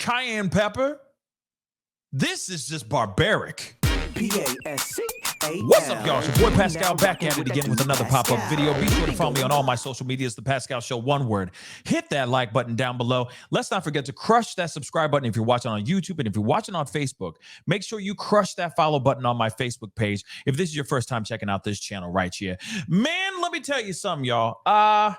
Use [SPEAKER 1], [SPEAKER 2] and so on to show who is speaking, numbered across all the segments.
[SPEAKER 1] cayenne pepper. This is just barbaric. What's up, y'all? It's your boy Pascal back at it again with another pop-up video. Be sure to follow me on all my social medias, The Pascal Show, one word. Hit that like button down below. Let's not forget to crush that subscribe button if you're watching on YouTube, and if you're watching on Facebook, make sure you crush that follow button on my Facebook page if this is your first time checking out this channel right here. Man, let me tell you something, y'all.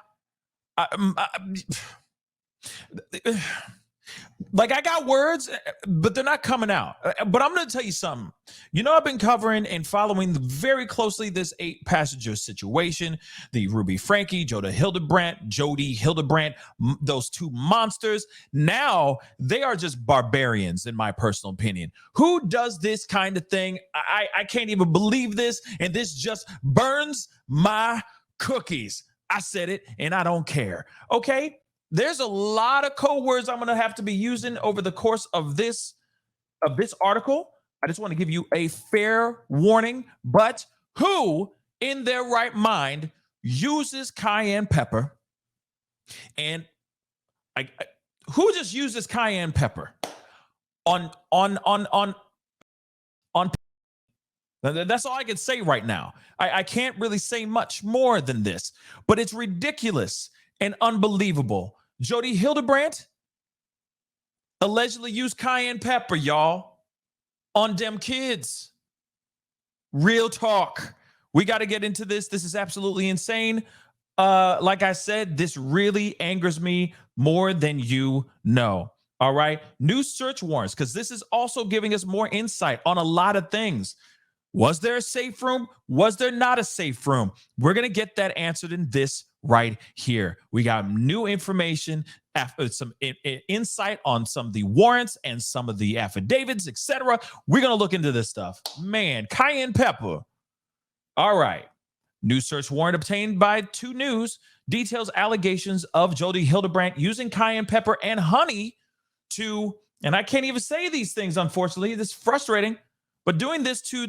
[SPEAKER 1] Like, I got words, but they're not coming out. But I'm going to tell you something. You know, I've been covering and following very closely this 8-passenger situation, the Ruby Franke, Jodi Hildebrandt, those two monsters. Now, they are just barbarians, in my personal opinion. Who does this kind of thing? I can't even believe this, and this just burns my cookies. I said it, and I don't care. Okay? There's a lot of code words I'm going to have to be using over the course of this article. I just want to give you a fair warning. But who in their right mind uses cayenne pepper? And who just uses cayenne pepper on? That's all I can say right now. I can't really say much more than this, but it's ridiculous and unbelievable. Jodi Hildebrandt allegedly used cayenne pepper, y'all, on them kids. Real talk. We got to get into this. This is absolutely insane. Like I said, this really angers me more than you know. All right. New search warrants, because this is also giving us more insight on a lot of things. Was there a safe room? Was there not a safe room? We're going to get that answered in this right here. We got new information, some insight on some of the warrants and some of the affidavits, etc. We're going to look into this stuff. Man, cayenne pepper. All right. New search warrant obtained by 2 News details allegations of Jodi Hildebrandt using cayenne pepper and honey to, and I can't even say these things, unfortunately. This is frustrating. But doing this to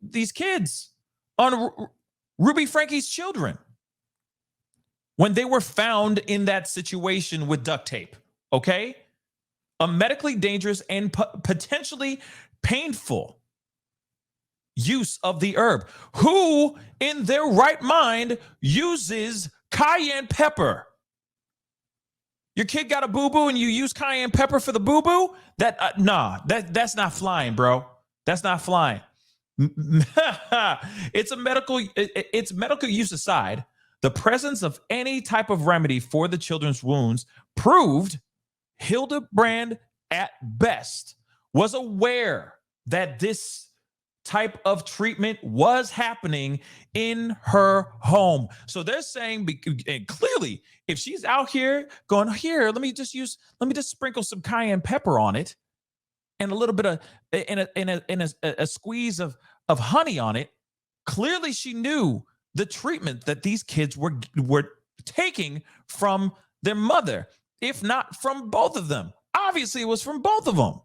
[SPEAKER 1] these kids, on Ruby Franke's children, when they were found in that situation with duct tape, okay? A medically dangerous and potentially painful use of the herb. Who in their right mind uses cayenne pepper? Your kid got a boo-boo and you use cayenne pepper for the boo-boo? That's not flying, bro. That's not flying. It's medical use aside, the presence of any type of remedy for the children's wounds proved Hildebrandt at best was aware that this type of treatment was happening in her home. So they're saying, and clearly, if she's out here going, here, let me just sprinkle some cayenne pepper on it, and a little bit of a squeeze of honey on it, clearly she knew the treatment that these kids were taking from their mother, if not from both of them. Obviously, it was from both of them.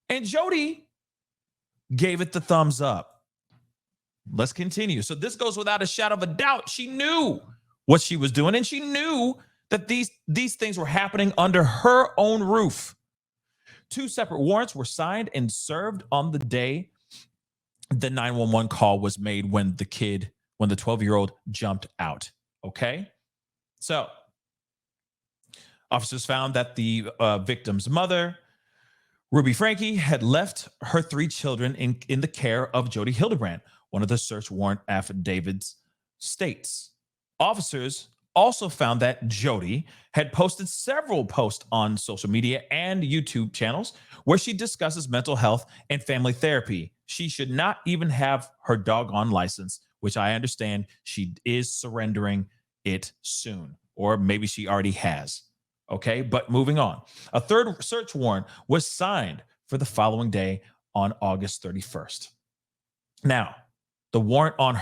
[SPEAKER 1] And Jodi gave it the thumbs up. Let's continue. So this goes without a shadow of a doubt. She knew what she was doing, and she knew that these things were happening under her own roof. 2 separate warrants were signed and served on the day the 911 call was made when the 12-year-old jumped out. Okay? So, officers found that the victim's mother, Ruby Franke, had left her 3 children in the care of Jodi Hildebrandt. One of the search warrant affidavits states. Officers also found that Jodi had posted several posts on social media and YouTube channels where she discusses mental health and family therapy. She should not even have her doggone license, which I understand she is surrendering it soon, or maybe she already has. Okay, but moving on. A 3rd search warrant was signed for the following day on August 31st. Now, the warrant on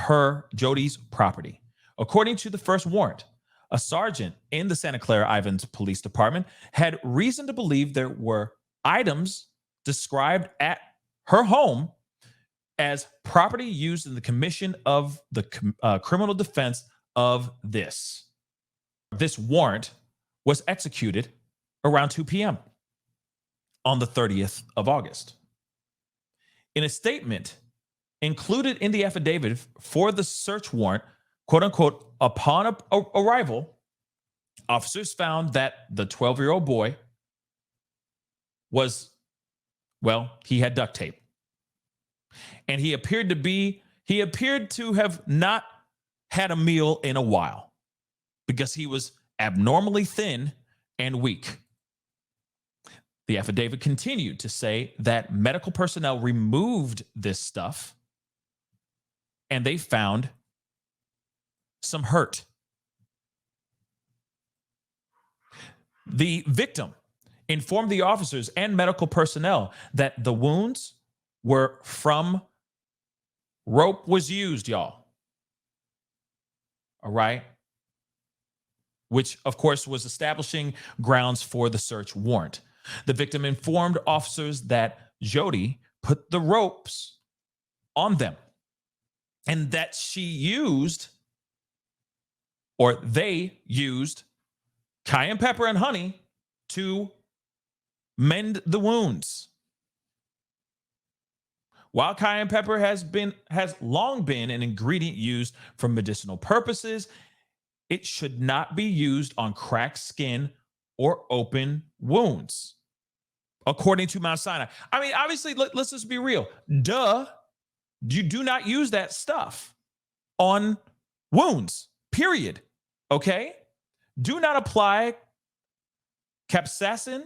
[SPEAKER 1] Jodi's property. According to the first warrant, a sergeant in the Santa Clara Ivins Police Department had reason to believe there were items described at her home as property used in the commission of the criminal defense of this. This warrant was executed around 2 p.m. on the 30th of August. In a statement included in the affidavit for the search warrant, quote unquote, upon arrival, officers found that the 12-year-old boy was, well, he had duct tape. And he appeared to have not had a meal in a while because he was abnormally thin and weak. The affidavit continued to say that medical personnel removed this stuff and they found some hurt. The victim informed the officers and medical personnel that the wounds were from rope was used, y'all. All right. Which, of course, was establishing grounds for the search warrant. The victim informed officers that Jodi put the ropes on them and that she used, or they used, cayenne pepper and honey to mend the wounds. While cayenne pepper has long been an ingredient used for medicinal purposes, it should not be used on cracked skin or open wounds, according to Mount Sinai. I mean, obviously, let's just be real. Duh, you do not use that stuff on wounds, period. Okay? Do not apply capsaicin,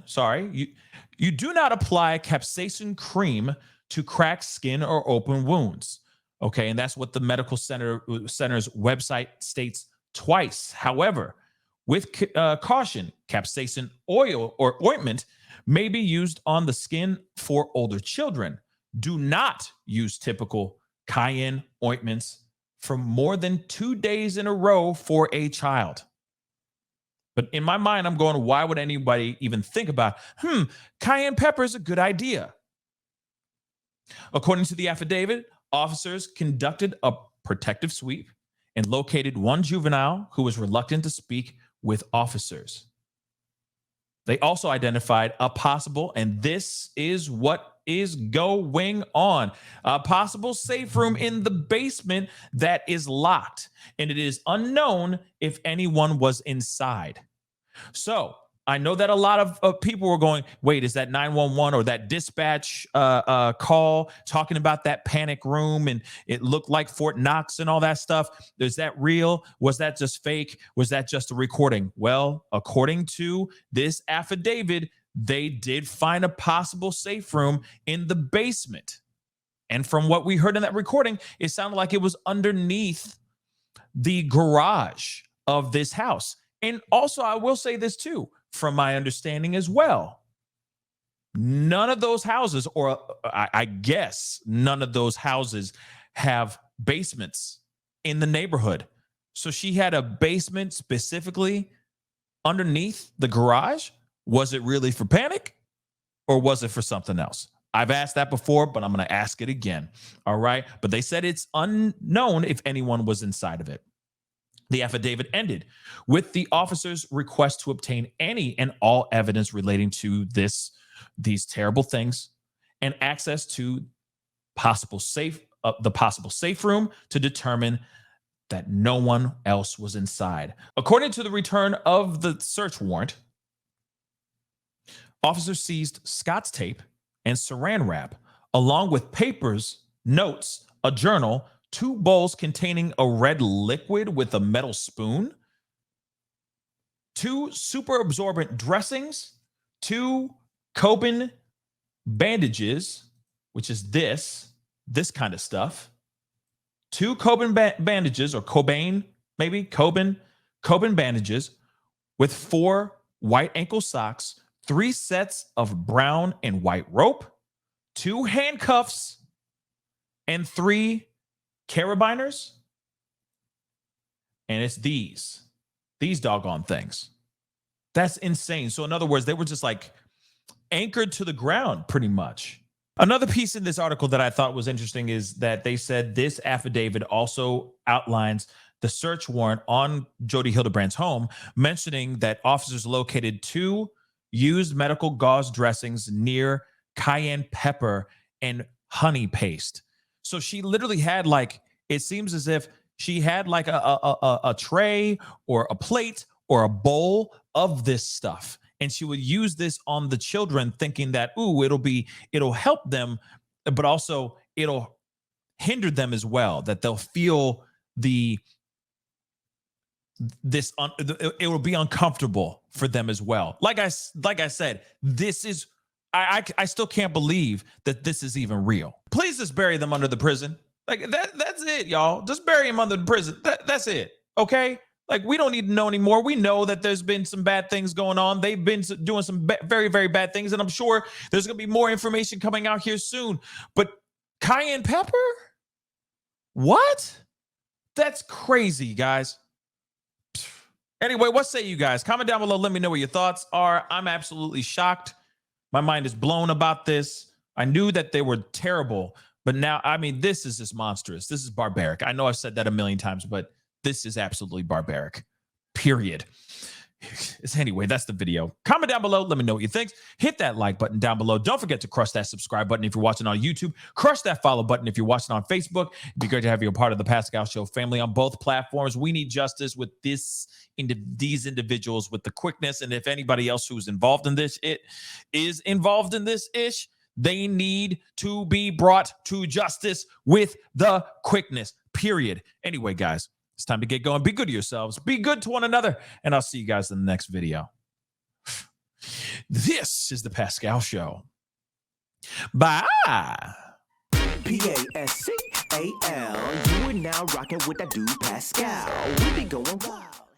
[SPEAKER 1] sorry. You do not apply capsaicin cream to cracked skin or open wounds. Okay, and that's what the medical center's website states twice. However, with caution, capsaicin oil or ointment may be used on the skin for older children. Do not use typical cayenne ointments for more than 2 days in a row for a child. But in my mind, I'm going, why would anybody even think about, cayenne pepper is a good idea? According to the affidavit, officers conducted a protective sweep and located one juvenile who was reluctant to speak with officers. They also identified a possible, and this is what is going on, a possible safe room in the basement that is locked, and it is unknown if anyone was inside. So I know that a lot of people were going, wait, is that 911 or that dispatch call talking about that panic room and it looked like Fort Knox and all that stuff? Is that real? Was that just fake? Was that just a recording? Well, according to this affidavit, they did find a possible safe room in the basement. And from what we heard in that recording, it sounded like it was underneath the garage of this house. And also, I will say this too, from my understanding as well, none of those houses, or I guess none of those houses, have basements in the neighborhood. So she had a basement specifically underneath the garage. Was it really for panic or was it for something else? I've asked that before, but I'm going to ask it again. All right. But they said it's unknown if anyone was inside of it. The affidavit ended with the officer's request to obtain any and all evidence relating to these terrible things and access to the possible safe room to determine that no one else was inside. According to the return of the search warrant, officers seized Scott's tape and saran wrap, along with papers, notes, a journal, 2 bowls containing a red liquid with a metal spoon, 2 super absorbent dressings, 2 Coben bandages, which is this kind of stuff, 2 Coben bandages, or Cobain, maybe Coben bandages with 4 white ankle socks, 3 sets of brown and white rope, 2 handcuffs, and 3 carabiners. And it's these doggone things. That's insane. So in other words, they were just like anchored to the ground pretty much. Another piece in this article that I thought was interesting is that they said this affidavit also outlines the search warrant on Jodi Hildebrandt's home, mentioning that officers located 2 used medical gauze dressings near cayenne pepper and honey paste. So she literally had, like, it seems as if she had like a tray or a plate or a bowl of this stuff, and she would use this on the children, thinking that, ooh, it'll help them, but also it'll hinder them as well, that they'll feel it will be uncomfortable for them as well. Like I said, this is, I still can't believe that this is even real. Please just bury them under the prison. Like that's it, y'all. Just bury them under the prison. That's it. Okay. Like, we don't need to know anymore. We know that there's been some bad things going on. They've been doing some very, very bad things. And I'm sure there's going to be more information coming out here soon. But cayenne pepper? What? That's crazy, guys. Anyway, what say you guys? Comment down below. Let me know what your thoughts are. I'm absolutely shocked. My mind is blown about this. I knew that they were terrible, but now, I mean, this is just monstrous. This is barbaric. I know I've said that a million times, but this is absolutely barbaric, period. Anyway, that's the video. Comment down below. Let me know what you think. Hit that like button down below. Don't forget to crush that subscribe button if you're watching on YouTube. Crush that follow button if you're watching on Facebook. It'd be great to have you a part of the Pascal Show family on both platforms. We need justice with these individuals with the quickness. And if anybody else who's involved in this, they need to be brought to justice with the quickness, period. Anyway, guys, it's time to get going. Be good to yourselves. Be good to one another. And I'll see you guys in the next video. This is the Pascal Show. Bye.
[SPEAKER 2] Pascal. You are now rocking with that dude Pascal. We be going wild.